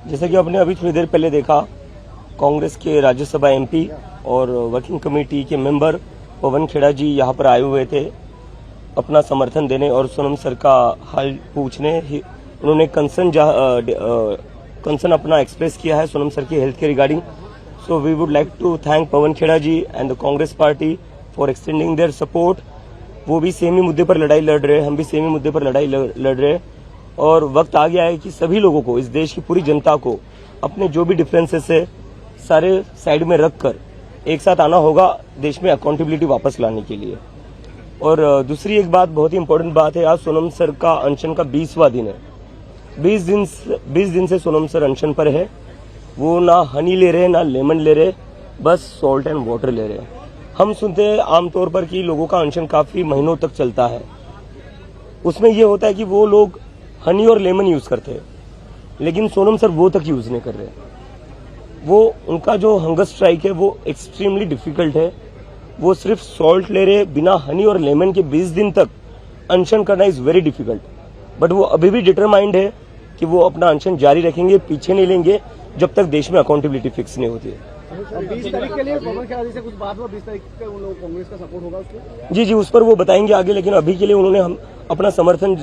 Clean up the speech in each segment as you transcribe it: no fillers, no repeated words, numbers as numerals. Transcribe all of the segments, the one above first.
जैसा कि आपने अभी थोड़ी देर पहले देखा, कांग्रेस के राज्यसभा एमपी और वर्किंग कमेटी के मेंबर पवन खेड़ा जी यहाँ पर आए हुए थे अपना समर्थन देने और सोनम सर का हाल पूछने। उन्होंने कंसर्न अपना एक्सप्रेस किया है सोनम सर की हेल्थ के regarding. So we would like to thank Pawan Khera ji and the Congress party for extending their support. वो भी सेम ही मुद्दे पर लड़ाई लड़ रहे हैं, हम भी सेम ही मुद्दे पर लड़ाई लड़ रहे हैं और वक्त आ गया है कि सभी लोगों को, इस देश की पूरी जनता को अपने जो भी डिफरेंसेस है सारे साइड में रखकर एक साथ आना होगा देश में अकाउंटेबिलिटी वापस लाने के लिए। और दूसरी एक बात, बहुत ही इंपॉर्टेंट बात है, आज सोनम सर का अनशन का 20वां दिन है। 20 दिन से सोनम सर अनशन पर है। वो ना हनी ले रहे ना लेमन ले रहे, बस सॉल्ट एंड वाटर ले रहे हैं। हम सुनते हैं आमतौर पर कि लोगों का अनशन काफी महीनों तक चलता है, उसमें यह होता है कि वो लोग हनी और लेमन यूज करते हैं, लेकिन सोनम सर वो तक यूज नहीं कर रहे। वो उनका जो हंगर स्ट्राइक है वो एक्सट्रीमली डिफिकल्ट है। वो सिर्फ सॉल्ट ले रहे, बिना हनी और लेमन के 20 दिन तक अनशन करना इज वेरी डिफिकल्ट। बट वो अभी भी डिटरमाइंड है कि वो अपना अनशन जारी रखेंगे, पीछे नहीं लेंगे जब तक देश में अकाउंटेबिलिटी फिक्स नहीं होती है। 20 तारीख के लिए पवन खेड़ा जी से कुछ बात हुआ? 20 तारीख को उन लोगों कांग्रेस का सपोर्ट होगा उसको? जी, उस पर वो बताएंगे आगे, लेकिन अभी के लिए उन्होंने हम अपना समर्थन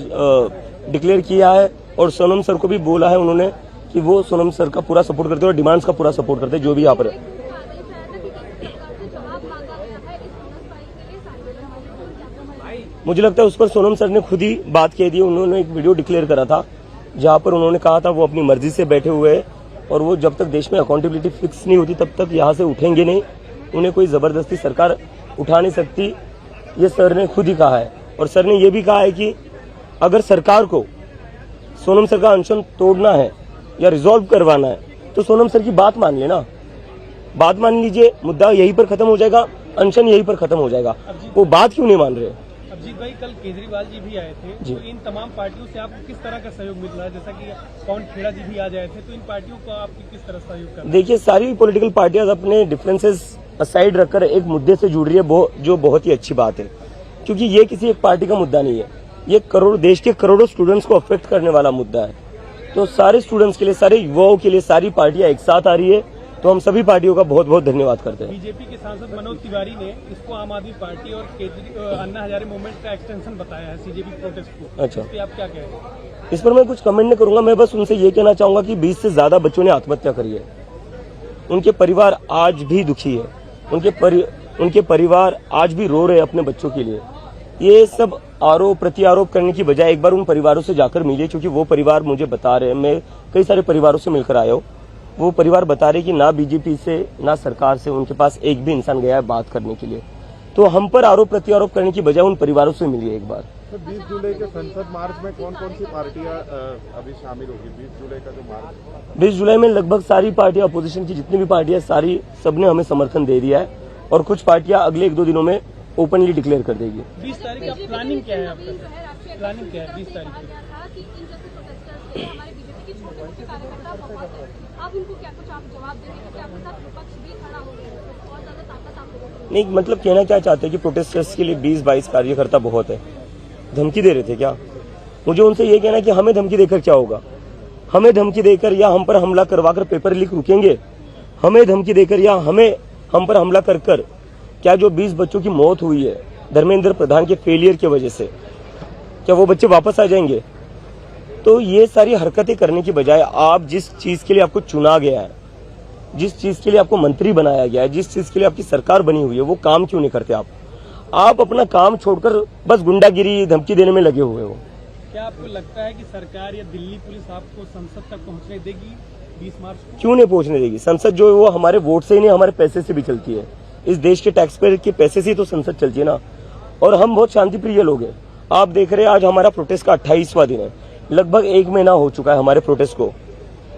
डिक्लेयर किया है और सोनम सर को भी बोला है उन्होंने कि वो सोनम सर का पूरा सपोर्ट करते हैं और डिमांड्स का पूरा सपोर्ट करते हैं जो भी यहाँ पर है। मुझे लगता है उस पर सोनम सर ने खुद ही बात कह दी। उन्होंने एक वीडियो डिक्लेयर करा था जहां पर उन्होंने कहा था वो अपनी मर्जी से बैठे हुए हैं और वो जब तक देश में अकाउंटेबिलिटी फिक्स नहीं होती तब तक यहाँ से उठेंगे नहीं। उन्हें कोई जबरदस्ती सरकार उठा नहीं सकती, ये सर ने खुद ही कहा है। और सर ने यह भी कहा है कि अगर सरकार को सोनम सर का अनशन तोड़ना है या रिजॉल्व करवाना है तो सोनम सर की बात मान लेना, बात मान लीजिए, मुद्दा यहीं पर खत्म हो जाएगा, अनशन यहीं पर खत्म हो जाएगा। वो बात क्यों नहीं मान रहे? अभिजीत भाई, कल केजरीवाल जी भी आए थे, तो इन तमाम पार्टियों से आपको किस तरह का सहयोग मिल रहा है? जैसा कि पवन खेड़ा जी भी आज आए थे, तो इन पार्टियों को आप किस तरह सहयोग कर रहे हैं? देखिए, सारी पॉलिटिकल पार्टियां अपने डिफरेंसेस असाइड रखकर एक मुद्दे से जुड़ रही है, जो बहुत ही अच्छी बात है, क्योंकि ये किसी एक पार्टी का मुद्दा नहीं है, ये देश के करोड़ों स्टूडेंट्स को अफेक्ट करने वाला मुद्दा है। तो सारे स्टूडेंट्स के लिए, सारे युवाओं के लिए सारी पार्टियां एक साथ आ रही है, तो हम सभी पार्टियों का बहुत बहुत धन्यवाद करते हैं। बीजेपी के सांसद मनोज तिवारी ने इसको आम आदमी पार्टी और अन्ना हजारे मूवमेंट का एक्सटेंशन बताया है सीजेपी प्रोटेस्ट को। अच्छा, इस पे आप क्या कह रहे हैं? इस पर मैं कुछ कमेंट नहीं करूंगा। मैं बस उनसे ये कहना चाहूंगा कि 20 से ज्यादा बच्चों ने आत्महत्या करी है। उनके परिवार आज भी दुखी है, उनके परिवार आज भी रो रहे हैं अपने बच्चों के लिए। ये सब आरोप प्रत्यारोप करने की बजाय एक बार उन परिवारों से जाकर मिलिए, क्योंकि वो परिवार मुझे बता रहे हैं, मैं कई सारे परिवारों से मिलकर आया हूँ, वो परिवार बता रहे कि ना बीजेपी से ना सरकार से उनके पास एक भी इंसान गया है बात करने के लिए। तो हम पर आरोप प्रत्यारोप करने की बजाय उन परिवारों से मिलिए एक बार। 20 जुलाई के संसद मार्च में कौन कौन सी पार्टियां अभी शामिल होगी? 20 जुलाई का जो मार्च, 20 जुलाई में लगभग सारी पार्टियां, अपोजिशन की जितनी भी पार्टियां, सारी सबने हमें समर्थन दे दिया है और कुछ पार्टियां अगले 1-2 दिनों में ओपनली डिक्लेयर कर देगी। 20 तारीख का प्लानिंग क्या है आपका? प्लानिंग क्या है 20 तारीख की? नहीं, मतलब कहना क्या चाहते हैं कि प्रोटेस्टर्स के लिए 20-22 कार्यकर्ता बहुत है। धमकी दे रहे थे क्या? मुझे उनसे ये कहना है कि हमें धमकी देकर क्या होगा? हमें धमकी देकर या हम पर हमला करवाकर पेपर लीक रुकेंगे? हमें धमकी देकर या हम पर हमला कर क्या जो 20 बच्चों की मौत हुई है धर्मेंद्र प्रधान के फेलियर की वजह से, क्या वो बच्चे वापस आ जाएंगे? तो ये सारी हरकतें करने की बजाय आप जिस चीज के लिए आपको चुना गया है, जिस चीज के लिए आपको मंत्री बनाया गया है, जिस चीज के लिए आपकी सरकार बनी हुई है, वो काम क्यों नहीं करते आप अपना काम छोड़कर बस गुंडागिरी धमकी देने में लगे हुए हो। क्या आपको लगता है कि सरकार या दिल्ली पुलिस आपको संसद तक पहुंचने देगी 20 मार्च को? क्यों नहीं पहुंचने देगी? संसद जो है वो हमारे वोट से ही नहीं, हमारे पैसे से भी चलती है। इस देश के टैक्स पेयर के पैसे से ही तो संसद चलती है ना। और हम बहुत शांतिप्रिय लोग हैं। आप देख रहे हैं आज हमारा प्रोटेस्ट का 28वां दिन है, लगभग 1 महीना हो चुका है हमारे प्रोटेस्ट को।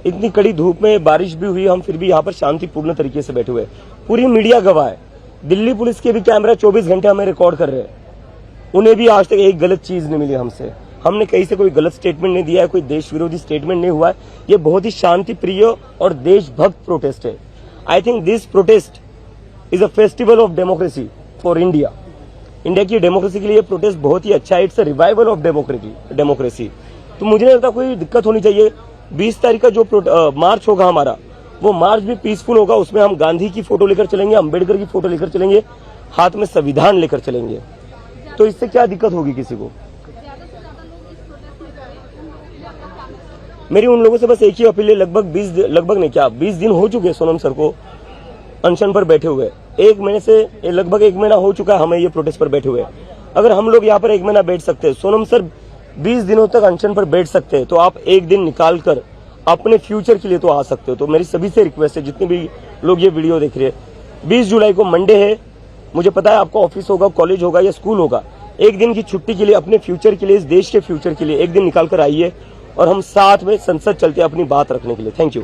इतनी कड़ी धूप में बारिश भी हुई, हम फिर भी यहाँ पर शांतिपूर्ण तरीके से बैठे हुए। पूरी मीडिया गवाह है, दिल्ली पुलिस के भी कैमरा 24 घंटे हमें रिकॉर्ड कर रहे हैं। उन्हें भी आज तक एक गलत चीज नहीं मिली हमसे। हमने कहीं से कोई गलत स्टेटमेंट नहीं दिया है, कोई देश विरोधी स्टेटमेंट नहीं हुआ है। ये बहुत ही शांतिप्रिय और देशभक्त प्रोटेस्ट है। I think this protest is a festival of democracy for India. India की डेमोक्रेसी के लिए प्रोटेस्ट बहुत ही अच्छा है। It's a revival of democracy. तो मुझे नहीं लगता कोई दिक्कत होनी चाहिए। 20 तारीख का जो मार्च होगा हमारा, वो मार्च भी पीसफुल होगा। उसमें हम गांधी की फोटो लेकर चलेंगे, अंबेडकर की फोटो लेकर चलेंगे, हाथ में संविधान लेकर चलेंगे। तो इससे क्या दिक्कत होगी किसी को? मेरी उन लोगों से बस एक ही अपील है, लगभग 20 दिन हो चुके हैं सोनम सर को अनशन पर बैठे हुए। 1 महीने से लगभग 1 महीना हो चुका है हमें ये प्रोटेस्ट पर बैठे हुए। अगर हम लोग यहाँ पर 1 महीना बैठ सकते हैं, सोनम सर 20 दिनों तक अनशन पर बैठ सकते हैं, तो आप एक दिन निकाल कर अपने फ्यूचर के लिए तो आ सकते हो। तो मेरी सभी से रिक्वेस्ट है, जितने भी लोग ये वीडियो देख रहे हैं, 20 जुलाई को मंडे है, मुझे पता है आपका ऑफिस होगा, कॉलेज होगा या स्कूल होगा, एक दिन की छुट्टी के लिए, अपने फ्यूचर के लिए, इस देश के फ्यूचर के लिए एक दिन निकाल कर आइए और हम साथ में संसद चलते हैं अपनी बात रखने के लिए। Thank you.